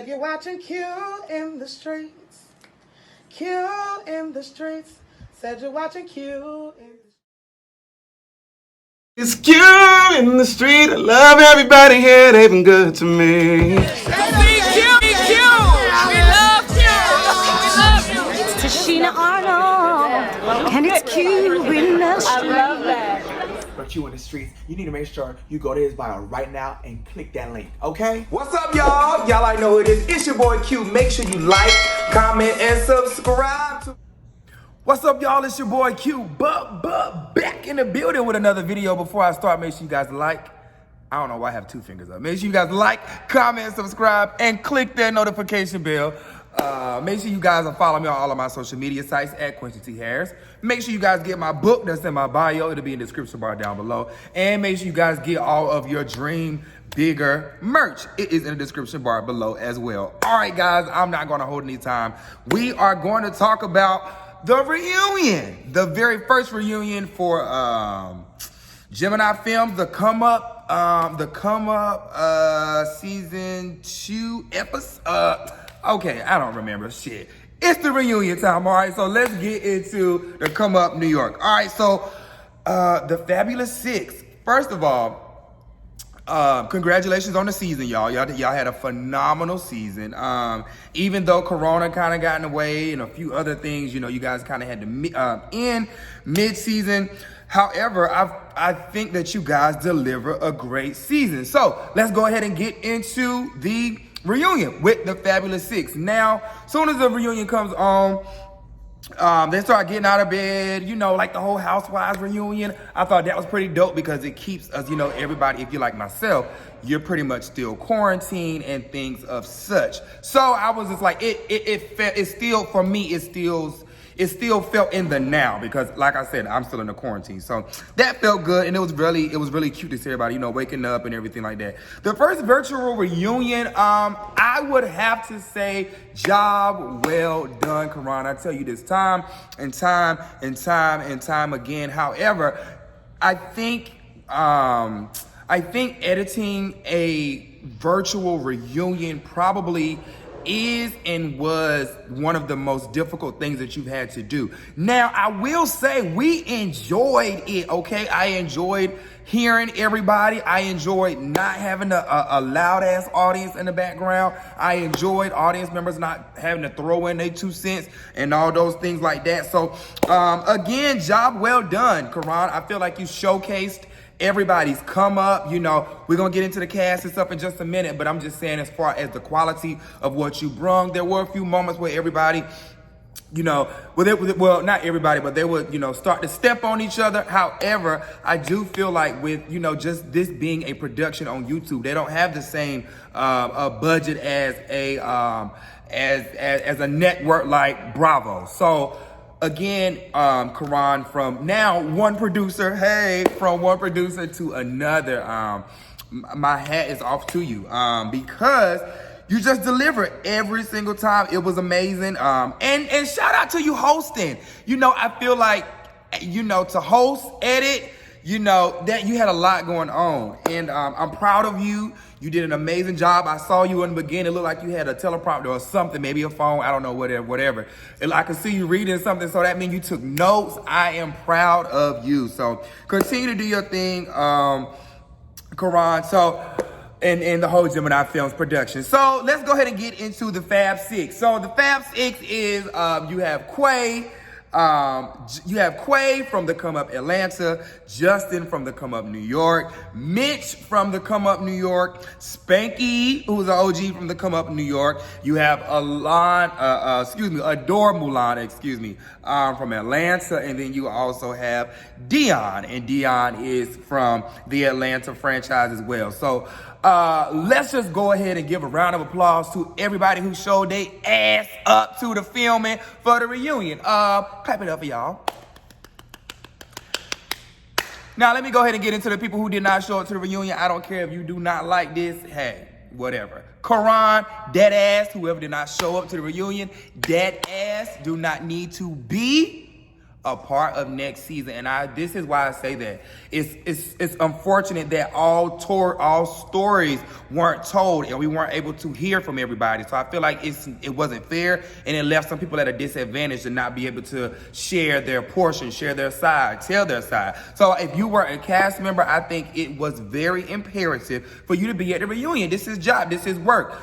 Said you're watching Q in the streets. Q in the streets. Said you're watching Q in the It's Q in the street. I love everybody here. They've been good to me. It's Tashina Arnold, and it's Q in the street. I love that. For Q in the streets, you need to make sure you go to his bio right now and click that link, okay? What's up, y'all? Y'all already know who it is. It's your boy Q. Make sure you like, comment, and subscribe to. What's up, y'all? It's your boy Q, back in the building with another video. Before I start, make sure you guys like. I don't know why I have two fingers up. Make sure you guys like, comment, subscribe, and click that notification bell. Make sure you guys are following me on all of my social media sites at Quentin T. Harris. Make sure you guys get my book that's in my bio. It'll be in the description bar down below. And make sure you guys get all of your Dream Bigger merch. It is in the description bar below as well. All right, guys, I'm not going to hold any time. We are going to talk about the reunion. The very first reunion for Gemini Films, the Come Up season 2 episode. Okay, I don't remember shit. It's the reunion time, all right? So let's get into the Come Up New York. All right, so the Fabulous Six. First of all, congratulations on the season, y'all. Y'all had a phenomenal season. Even though Corona kind of got in the way and a few other things, you know, you guys kind of had to end mid-season. However, I think that you guys deliver a great season. So let's go ahead and get into the reunion with the Fabulous Six. Now, soon as the reunion comes on, they start getting out of bed, you know, like the whole Housewives reunion. I thought that was pretty dope because it keeps us, you know, everybody, if you're like myself, you're pretty much still quarantined and things of such. So I was just like, it still felt in the now because, like I said, I'm still in the quarantine. So that felt good, and it was really cute to see everybody, you know, waking up and everything like that. The first virtual reunion, I would have to say, job well done, Karan. I tell you this time and time again. However, I think editing a virtual reunion probably is and was one of the most difficult things that you've had to do. Now, I will say we enjoyed it, okay? I enjoyed hearing everybody. I enjoyed not having a loud-ass audience in the background. I enjoyed audience members not having to throw in their 2 cents and all those things like that. So, again, job well done, Karan. I feel like you showcased everybody's come up. You know, we're gonna get into the cast and stuff in just a minute, but I'm just saying, as far as the quality of what you brung, there were a few moments where everybody, you know, well, not everybody, but they would, you know, start to step on each other. However, I do feel like with, you know, just this being a production on YouTube, they don't have the same budget as a network like Bravo. So again, Karan, from one producer to another, my hat is off to you, because you just delivered every single time. It was amazing. And shout out to you hosting. You know, I feel like, you know, to host, edit, you know, that you had a lot going on. And I'm proud of you. You did an amazing job. I saw you in the beginning. It looked like you had a teleprompter or something, maybe a phone. I don't know, whatever. And I could see you reading something, so that means you took notes. I am proud of you. So continue to do your thing, Karan. So, and the whole Gemini Films production. So let's go ahead and get into the Fab Six. So the Fab Six is, you have Quay. You have Quay from the Come Up Atlanta, Justin from the Come Up New York, Mitch from the Come Up New York, Spanky, who's an OG from the Come Up New York. You have Adore Milan, from Atlanta, and then you also have Dion, and Dion is from the Atlanta franchise as well. So let's just go ahead and give a round of applause to everybody who showed their ass up to the filming for the reunion. Clap it up for y'all. Now, let me go ahead and get into the people who did not show up to the reunion. I don't care if you do not like this. Hey, whatever. Karan, dead ass. Whoever did not show up to the reunion, dead ass. Do not need to be a part of next season. And this is why I say that. It's unfortunate that all stories weren't told and we weren't able to hear from everybody. So I feel like it wasn't fair, and it left some people at a disadvantage to not be able to share their portion, share their side, tell their side. So if you were a cast member, I think it was very imperative for you to be at the reunion. This is job, this is work.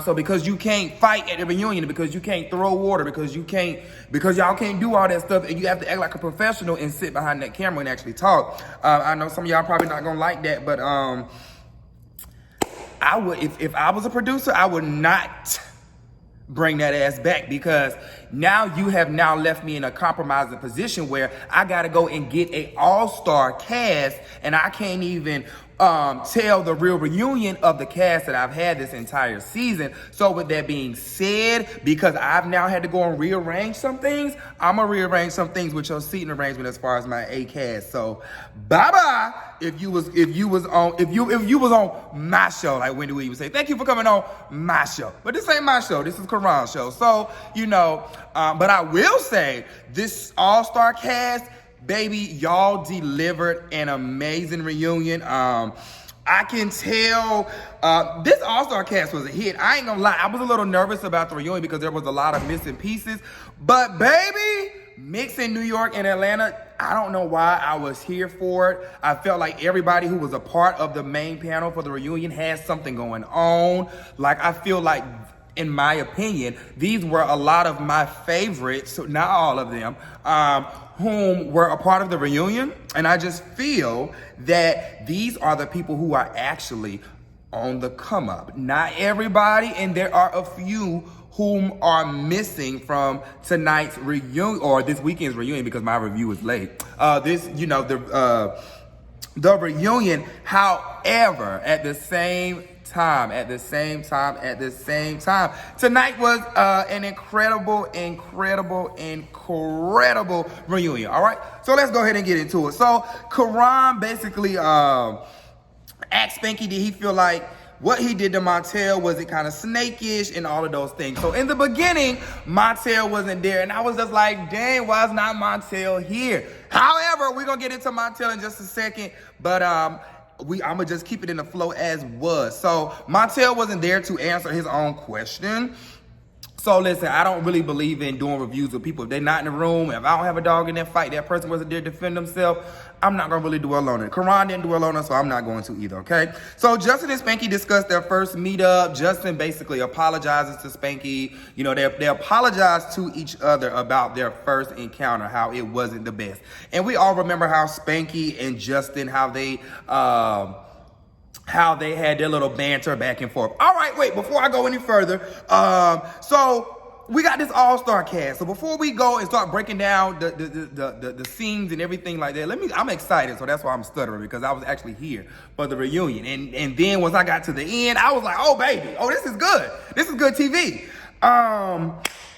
So because you can't fight at the reunion, because you can't throw water, because y'all can't do all that stuff, and you have to act like a professional and sit behind that camera and actually talk. I know some of y'all probably not gonna like that, but I would, if I was a producer, I would not bring that ass back, because now you have now left me in a compromising position where I gotta go and get a all-star cast, and I can't even tell the real reunion of the cast that I've had this entire season. So with that being said, because I've now had to go and rearrange some things, I'm gonna rearrange some things with your seating arrangement as far as my A cast. So bye-bye if you was on my show, like Wendy Williams would say, thank you for coming on my show. But this ain't my show, this is Karan's show. So, but I will say this all-star cast, baby, y'all delivered an amazing reunion. I can tell this all-star cast was a hit. I ain't gonna lie, I was a little nervous about the reunion because there was a lot of missing pieces. But baby, mixing New York and Atlanta, I don't know why I was here for it. I felt like everybody who was a part of the main panel for the reunion had something going on. Like, I feel like, in my opinion, these were a lot of my favorites, so not all of them, whom were a part of the reunion. And I just feel that these are the people who are actually on the come up. Not everybody, and there are a few whom are missing from tonight's reunion, or this weekend's reunion, because my review is late. The reunion, however, at the same time, tonight was an incredible reunion. All right, so let's go ahead and get into it. So Karan basically asked Spanky, did he feel like what he did to Montel, was it kind of snakish and all of those things? So in the beginning, Montel wasn't there, and I was just like, dang, why is not Montel here? However, we're gonna get into Montel in just a second, but I'm gonna just keep it in the flow as was. So Montel wasn't there to answer his own question. So listen, I don't really believe in doing reviews with people. If they're not in the room, if I don't have a dog in that fight, that person wasn't there to defend themselves, I'm not gonna really dwell on it. Karan didn't dwell on it, so I'm not going to either, okay? So Justin and Spanky discussed their first meetup. Justin basically apologizes to Spanky. They apologized to each other about their first encounter, how it wasn't the best. And we all remember how Spanky and Justin, how they had their little banter back and forth. All right, wait, before I go any further, so we got this all-star cast. So before we go and start breaking down the scenes and everything like that, I'm excited, so that's why I'm stuttering, because I was actually here for the reunion. And then once I got to the end, I was like, oh baby, oh, this is good. This is good TV.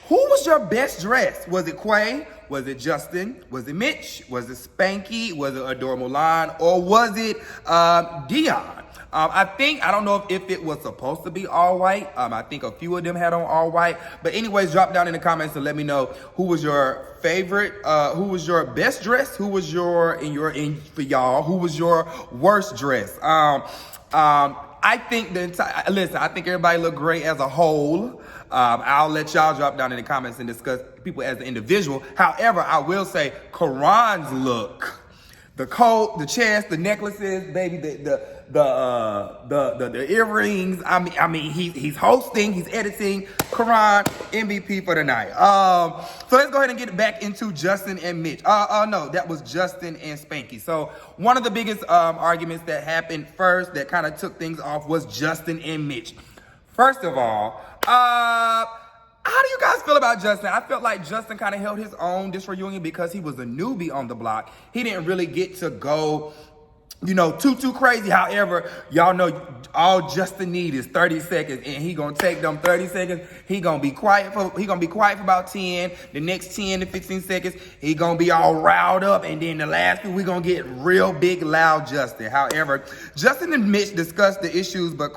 Who was your best dressed? Was it Quay? Was it Justin? Was it Mitch? Was it Spanky? Was it Adore Milan? Or was it Dion? I don't know if it was supposed to be all white. I think a few of them had on all white. But anyways, drop down in the comments and let me know who was your favorite, who was your best dressed, who was for y'all, who was your worst dressed. I think I think everybody looked great as a whole. I'll let y'all drop down in the comments and discuss people as an individual. However, I will say Karan's look, the coat, the chest, the necklaces, baby, the earrings. I mean, he's hosting, he's editing. Karan, MVP for tonight. So let's go ahead and get back into Justin and Mitch. No, that was Justin and Spanky. So one of the biggest arguments that happened first, that kind of took things off, was Justin and Mitch. First of all, how do you guys feel about Justin? I felt like Justin kind of held his own this reunion because he was a newbie on the block. He didn't really get to go, too crazy. However, y'all know all Justin needs is 30 seconds, and he gonna take them 30 seconds. He gonna be quiet for about 10. The next 10 to 15 seconds, he gonna be all riled up, and then the last few, we gonna get real big, loud Justin. However, Justin and Mitch discussed the issues, but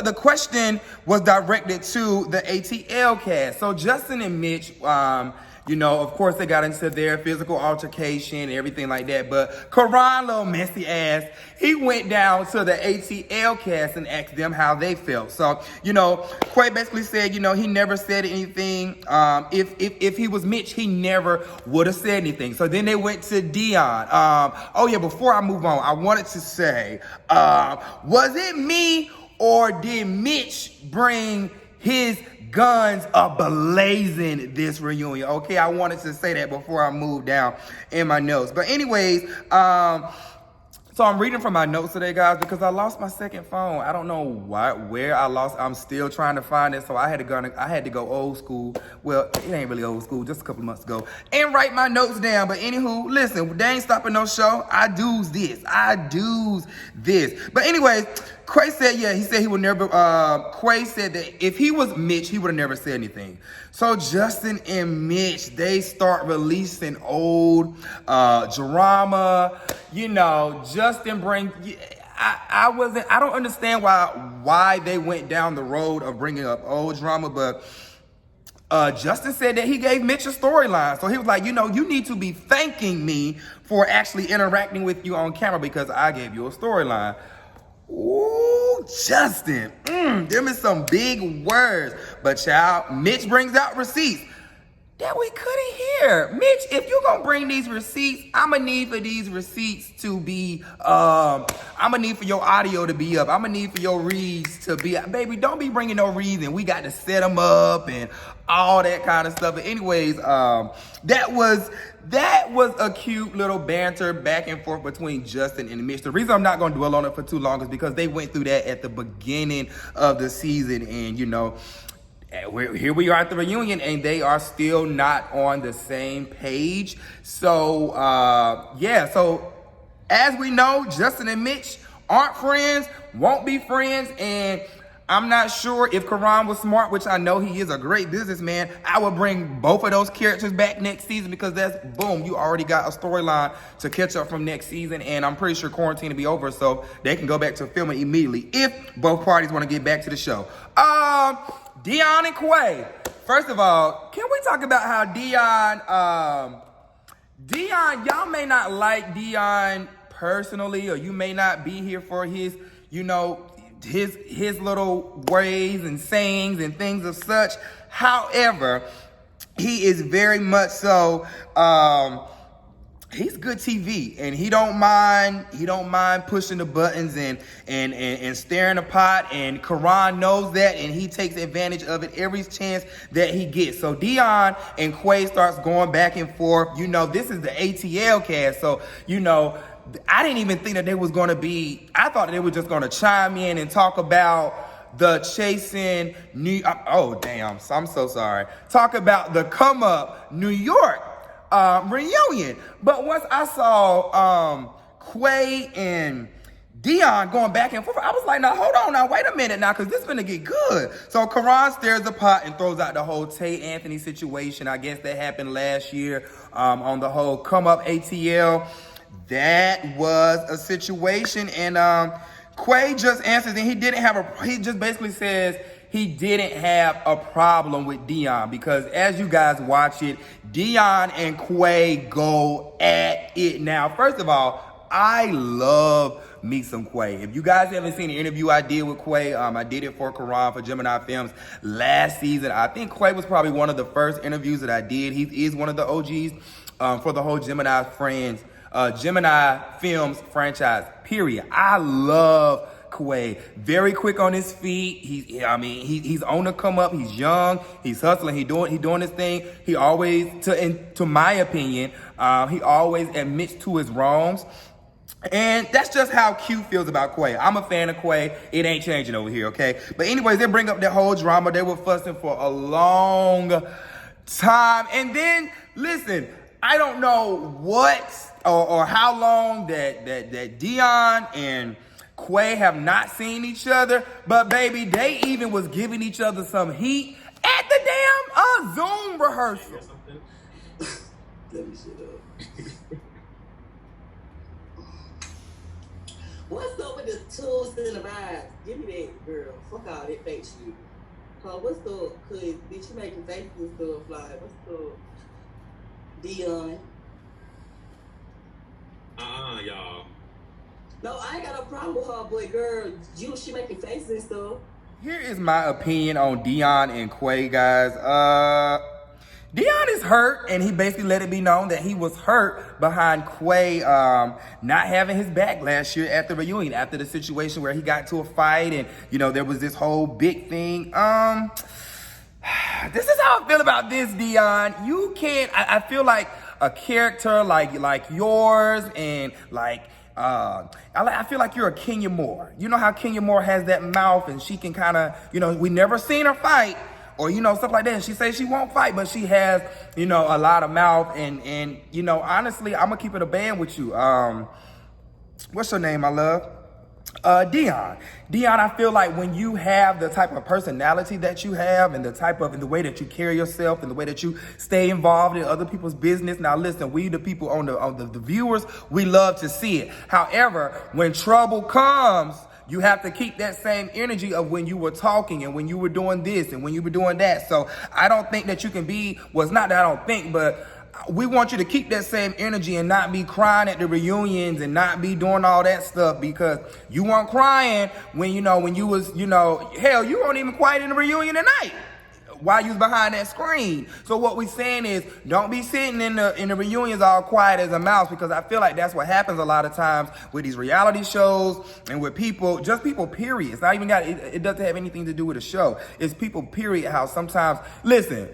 the question was directed to the ATL cast. So Justin and Mitch, You know, of course, they got into their physical altercation and everything like that. But Karan, little messy ass, he went down to the ATL cast and asked them how they felt. So, you know, Quay basically said, you know, he never said anything. If he was Mitch, he never would have said anything. So then they went to Dion. Oh yeah, before I move on, I wanted to say, was it me or did Mitch bring his guns a-blazing this reunion? Okay, I wanted to say that before I move down in my notes. But anyways, so I'm reading from my notes today, guys, because I lost my second phone. I don't know where I lost. I'm still trying to find it, so I had to go old school. Well, it ain't really old school, just a couple months ago, and write my notes down. But anywho, listen, they ain't stopping no show. I do's this. But anyways, Quay said, yeah, he said he would never, Quay said that if he was Mitch, he would have never said anything. So Justin and Mitch, they start releasing old drama. You know, Justin brings, I don't understand why they went down the road of bringing up old drama, but Justin said that he gave Mitch a storyline. So he was like, you know, you need to be thanking me for actually interacting with you on camera because I gave you a storyline. Ooh, Justin, them is some big words. But child, Mitch brings out receipts that we couldn't hear. Mitch, if you gonna bring these receipts, I'ma need for these receipts to be, I'ma need for your audio to be up. I'ma need for your reads to be, baby, don't be bringing no reads and we got to set them up and all that kind of stuff. But anyways, that was a cute little banter back and forth between Justin and Mitch. The reason I'm not gonna dwell on it for too long is because they went through that at the beginning of the season, and you know, here we are at the reunion and they are still not on the same page. So yeah, so as we know, Justin and Mitch aren't friends, won't be friends, and I'm not sure if Karan was smart, which I know he is a great businessman. I would bring both of those characters back next season because that's, boom, you already got a storyline to catch up from next season, and I'm pretty sure quarantine will be over, so they can go back to filming immediately if both parties want to get back to the show. Dion and Quay. First of all, can we talk about how Dion, y'all may not like Dion personally, or you may not be here for his, you know, his little ways and sayings and things of such. However, he is very much so, he's good TV, and he don't mind pushing the buttons and stirring the pot, and Karan knows that, and he takes advantage of it every chance that he gets. So Dion and Quay starts going back and forth. You know, this is the ATL cast, so you know, I didn't even think that they was going to be, I thought they were just going to chime in and talk about the chasing New, oh damn, I'm so sorry. Talk about the come up New York reunion. But once I saw Quay and Dion going back and forth, I was like, now hold on now, wait a minute now, because this is gonna get good. So Karan stirs the pot and throws out the whole Tay Anthony situation. I guess that happened last year on the whole come up ATL. That was a situation, and Quay just answers, and he just basically says he didn't have a problem with Dion, because as you guys watch it, Dion and Quay go at it. Now, first of all, I love me some Quay. If you guys haven't seen the interview I did with Quay, I did it for Karan for Gemini Films last season. I think Quay was probably one of the first interviews that I did. He is one of the OGs for the whole Gemini Films franchise, period. I love Quay. Very quick on his feet. He's on the come up. He's young. He's hustling. He doing his thing. He always, to my opinion, he always admits to his wrongs. And that's just how Q feels about Quay. I'm a fan of Quay. It ain't changing over here, okay? But anyways, they bring up that whole drama. They were fussing for a long time. And then, listen, I don't know what or how long that Dion and Quay have not seen each other, but baby, they even was giving each other some heat at the damn Zoom rehearsal. Let me sit up. What's up with the tools and the vibes? Give me that, girl. Fuck all that fake shit. What's up? Cause bitch, you making faces and stuff. Like, what's up? Dion. Y'all. No, I ain't got no problem with her, but girl, she making faces and stuff. Here is my opinion on Dion and Quay, guys. Dion is hurt, and he basically let it be known that he was hurt behind Quay not having his back last year at the reunion after the situation where he got to a fight and, you know, there was this whole big thing. This is how I feel about this, Dion. You can't, I feel like a character like yours and like, I feel like you're a Kenya Moore. You know how Kenya Moore has that mouth and she can kind of, you know, we never seen her fight or, you know, stuff like that. And she says she won't fight, but she has, you know, a lot of mouth. And you know, honestly, I'm going to keep it a band with you. What's her name, my love? Dion. Dion, I feel like when you have the type of personality that you have and the way that you carry yourself and the way that you stay involved in other people's business. Now listen, we the people on the viewers, we love to see it. However, when trouble comes, you have to keep that same energy of when you were talking and when you were doing this and when you were doing that. So I don't think that you can be, well, it's not that I don't think, but we want you to keep that same energy and not be crying at the reunions and not be doing all that stuff, because you weren't crying when you was, hell, you weren't even quiet in the reunion tonight while you was behind that screen. So what we saying is, don't be sitting in the reunions all quiet as a mouse, because I feel like that's what happens a lot of times with these reality shows and with people, just people, period. It's not even it doesn't have anything to do with a show. It's people, period, how sometimes, listen,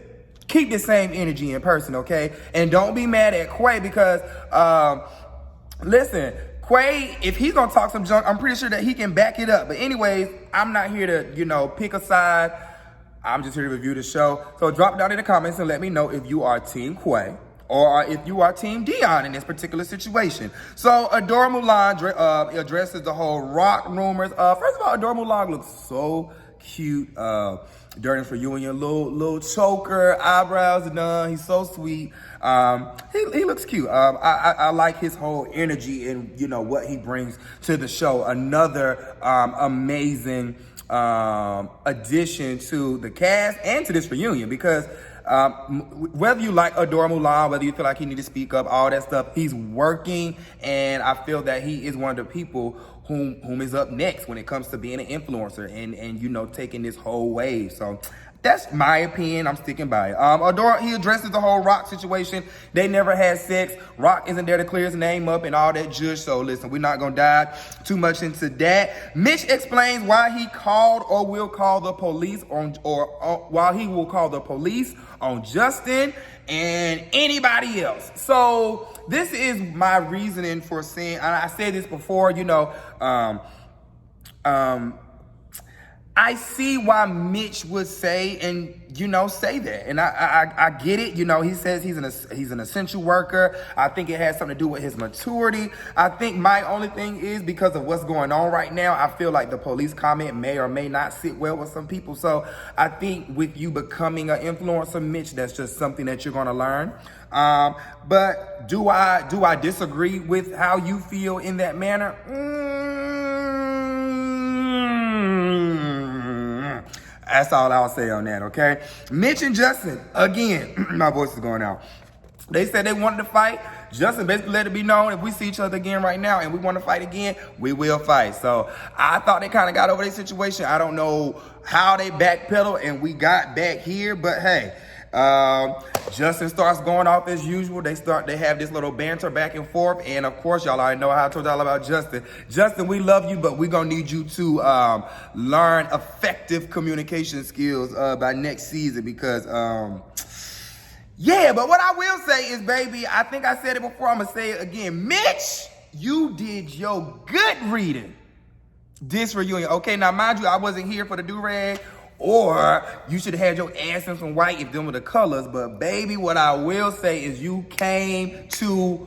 keep the same energy in person, okay? And don't be mad at Quay because, listen, Quay, if he's gonna talk some junk, I'm pretty sure that he can back it up. But anyways, I'm not here to, pick a side. I'm just here to review the show. So drop down in the comments and let me know if you are Team Quay or if you are Team Dion in this particular situation. So Adore Milan addresses the whole rock rumors. First of all, Adore Milan looks so cute during this reunion. Little choker, eyebrows done. He's so sweet. He looks cute. I like his whole energy and what he brings to the show. Another amazing addition to the cast and to this reunion, because whether you like Adore Milan, whether you feel like he need to speak up, all that stuff, he's working, and I feel that he is one of the people whom is up next when it comes to being an influencer and taking this whole wave. So that's my opinion. I'm sticking by it. Adore, he addresses the whole Rock situation. They never had sex. Rock isn't there to clear his name up and all that judge. So listen, we're not gonna dive too much into that. Mitch explains why he called or will call the police while he will call the police on Justin and anybody else. So this is my reasoning for saying, and I said this before, I see why Mitch would say say that, and I get it. He says he's an essential worker. I think it has something to do with his maturity. I think my only thing is because of what's going on right now, I feel like the police comment may or may not sit well with some people. So I think with you becoming an influencer, Mitch, that's just something that you're gonna learn. But do I disagree with how you feel in that manner? That's all I'll say on that, okay? Mitch and Justin, again, my voice is going out. They said they wanted to fight. Justin basically let it be known, if we see each other again right now and we want to fight again, we will fight. So I thought they kind of got over their situation. I don't know how they backpedaled and we got back here, but hey, Justin starts going off as usual. They have this little banter back and forth, and of course y'all already know how I told y'all about Justin. Justin, we love you, but we're gonna need you to learn effective communication skills by next season, because yeah, but what I will say is, baby, I think I said it before, I'm gonna say it again. Mitch, you did your good reading this reunion. Okay, now mind you, I wasn't here for the do-rag, or you should have had your ass in some white if them were the colors. But baby, what I will say is you came to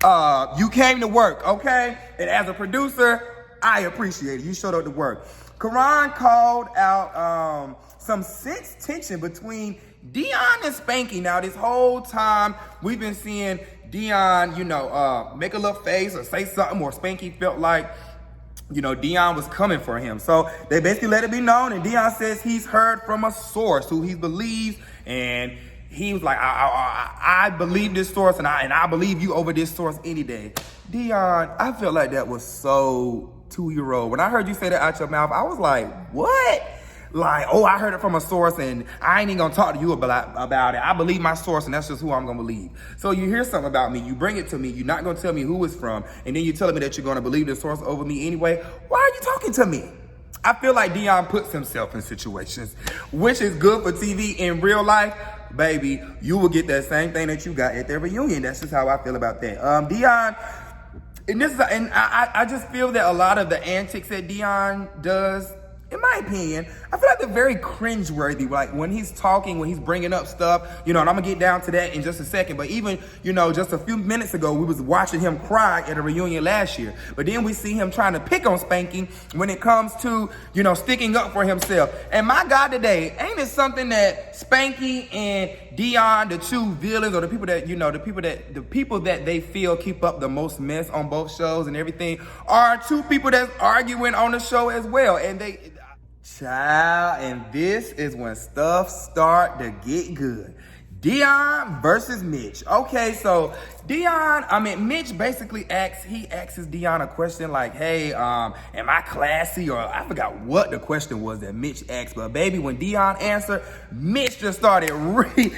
work, okay? And as a producer, I appreciate it. You showed up to work. Karan called out some sense tension between Dion and Spanky. Now, this whole time we've been seeing Dion, make a little face or say something, or Spanky felt like Dion was coming for him. So they basically let it be known, and Dion says he's heard from a source who he believes, and he was like, I believe this source, and I believe you over this source any day. Dion, I felt like that was so 2-year-old. When I heard you say that out your mouth, I was like, what? Like, oh, I heard it from a source, and I ain't even gonna talk to you about it. I believe my source, and that's just who I'm gonna believe. So you hear something about me, you bring it to me, you're not gonna tell me who it's from, and then you're telling me that you're gonna believe the source over me anyway. Why are you talking to me? I feel like Dion puts himself in situations, which is good for TV. In real life, baby, you will get that same thing that you got at their reunion. That's just how I feel about that. Dion, and I just feel that a lot of the antics that Dion does, in my opinion, I feel like they're very cringeworthy. Like when he's talking, when he's bringing up stuff, and I'm gonna get down to that in just a second. But even, just a few minutes ago, we was watching him cry at a reunion last year. But then we see him trying to pick on Spanky when it comes to, sticking up for himself. And my God, today, ain't it something that Spanky and Dion, the two villains, or the people that they feel keep up the most mess on both shows and everything, are two people that's arguing on the show as well. And child, and this is when stuff start to get good. Dion versus Mitch. Okay, so Mitch basically asks Dion a question like, hey, am I classy? Or I forgot what the question was that Mitch asked, but baby, when Dion answered, Mitch just started reading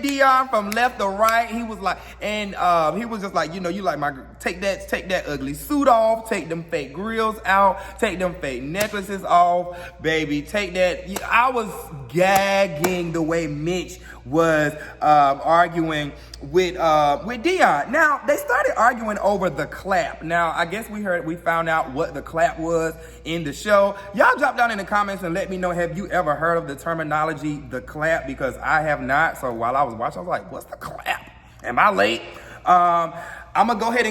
Dion from left to right. He was like, and he was just like, you like my, take that ugly suit off, take them fake grills out, take them fake necklaces off, baby, take that. I was gagging the way Mitch was arguing with Dion. Now, they started arguing over the clap. Now, I guess we found out what the clap was in the show. Y'all drop down in the comments and let me know, have you ever heard of the terminology, the clap? Because I have not. So while I was watching, I was like, what's the clap? Am I late? I'm gonna go ahead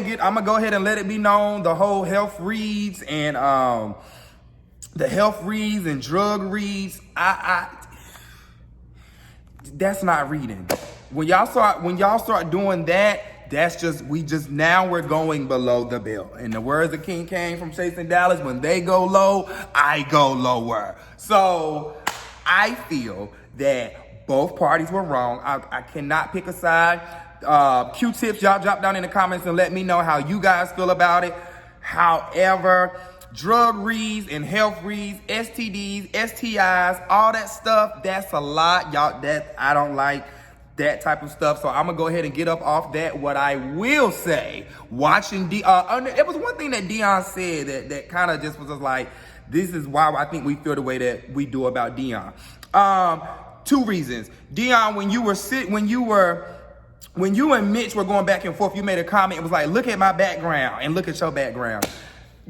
and let it be known, the whole health reads and drug reads, that's not reading. When y'all start doing that, now we're going below the belt. In the words of King Kane from Chasing Dallas, when they go low, I go lower. So I feel that both parties were wrong. I cannot pick a side. Q-tips, y'all drop down in the comments and let me know how you guys feel about it. However, drug reads and health reads, STDs, STIs, all that stuff, that's a lot. Y'all, I don't like that type of stuff. So I'm gonna go ahead and get up off that. What I will say, watching it was one thing that Dion said that kind of just was like, this is why I think we feel the way that we do about Dion. 2 reasons. Dion, when you and Mitch were going back and forth, you made a comment. It was like, look at my background and look at your background.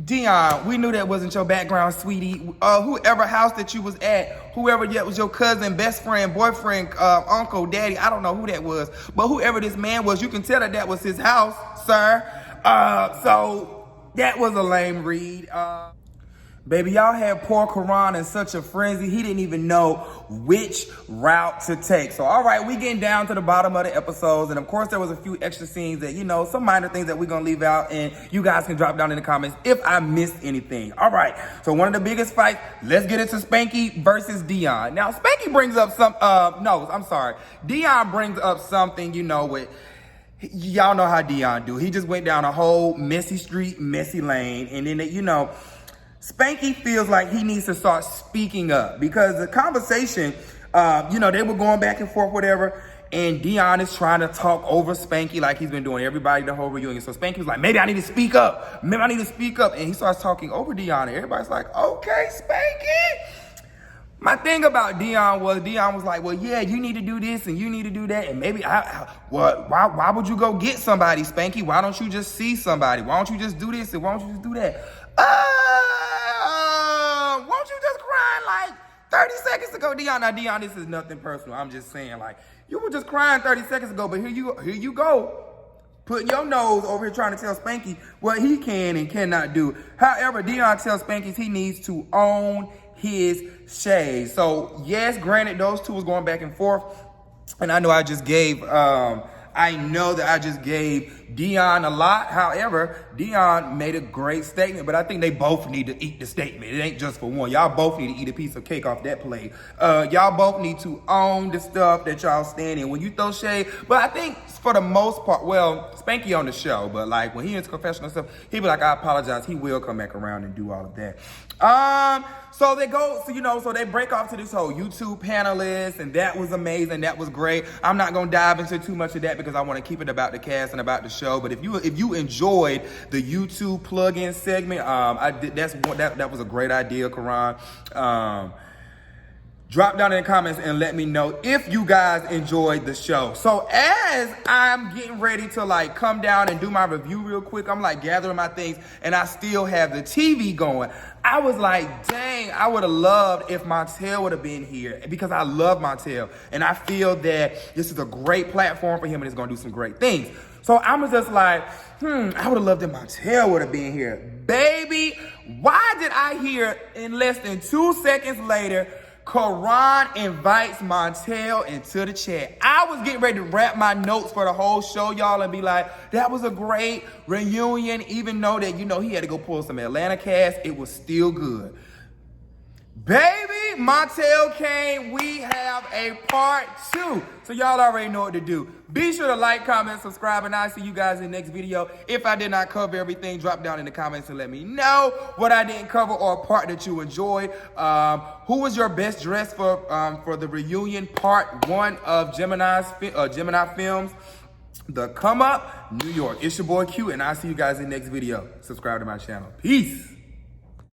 Dion, we knew that wasn't your background, sweetie. Whoever house that you was at, whoever that was your cousin, best friend, boyfriend, uncle, daddy, I don't know who that was, but whoever this man was, you can tell that was his house, sir. So that was a lame read. Baby, y'all had poor Karan in such a frenzy, he didn't even know which route to take. So, all right, we getting down to the bottom of the episodes. And, of course, there was a few extra scenes that, some minor things that we're going to leave out. And you guys can drop down in the comments if I missed anything. All right, so one of the biggest fights, let's get into Spanky versus Dion. Now, Spanky brings up Dion brings up something, with... Y'all know how Dion do. He just went down a whole messy street, messy lane. And then, Spanky feels like he needs to start speaking up because the conversation, they were going back and forth, whatever, and Dion is trying to talk over Spanky like he's been doing everybody the whole reunion. So Spanky was like, maybe I need to speak up. And he starts talking over Dion, and everybody's like, okay, Spanky. My thing about Dion was like, well, yeah, you need to do this and you need to do that. And maybe why would you go get somebody, Spanky? Why don't you just see somebody? Why don't you just do this and why don't you just do that? Won't you just crying like 30 seconds ago, Dion? Now, Dion, this is nothing personal. I'm just saying, like, you were just crying 30 seconds ago, but here you go, putting your nose over here trying to tell Spanky what he can and cannot do. However, Dion tells Spanky he needs to own his shade. So, yes, granted, those two was going back and forth, and I know I just gave Dion a lot. However, Dion made a great statement, but I think they both need to eat the statement. It ain't just for one. Y'all both need to eat a piece of cake off that plate. Y'all both need to own the stuff that y'all stand in. When you throw shade, but I think for the most part, well, Spanky on the show, but like when he is confessional stuff, he be like, I apologize. He will come back around and do all of that. So they go, so they break off to this whole YouTube panelist, and that was amazing. That was great. I'm not gonna dive into too much of that because I want to keep it about the cast and about the show. But if you enjoyed the YouTube plug-in segment, that was a great idea, Karan. Drop down in the comments and let me know if you guys enjoyed the show. So as I'm getting ready to like come down and do my review real quick, I'm like gathering my things and I still have the TV going. I was like, dang, I would have loved if Montel would have been here because I love Montel. And I feel that this is a great platform for him and it's gonna do some great things. So I'm just like, I would have loved if Montel would have been here. Baby, why did I hear in less than 2 seconds later, Karan invites Montel into the chat? I was getting ready to wrap my notes for the whole show, y'all, and be like, that was a great reunion. Even though that, he had to go pull some Atlanta cast, it was still good. Baby, Montel came. We have a part 2. So y'all already know what to do. Be sure to like, comment, subscribe, and I'll see you guys in the next video. If I did not cover everything, drop down in the comments and let me know what I didn't cover or a part that you enjoyed. Who was your best dress for the reunion part 1 of Gemini Films? The Come Up, New York. It's your boy Q, and I'll see you guys in the next video. Subscribe to my channel. Peace.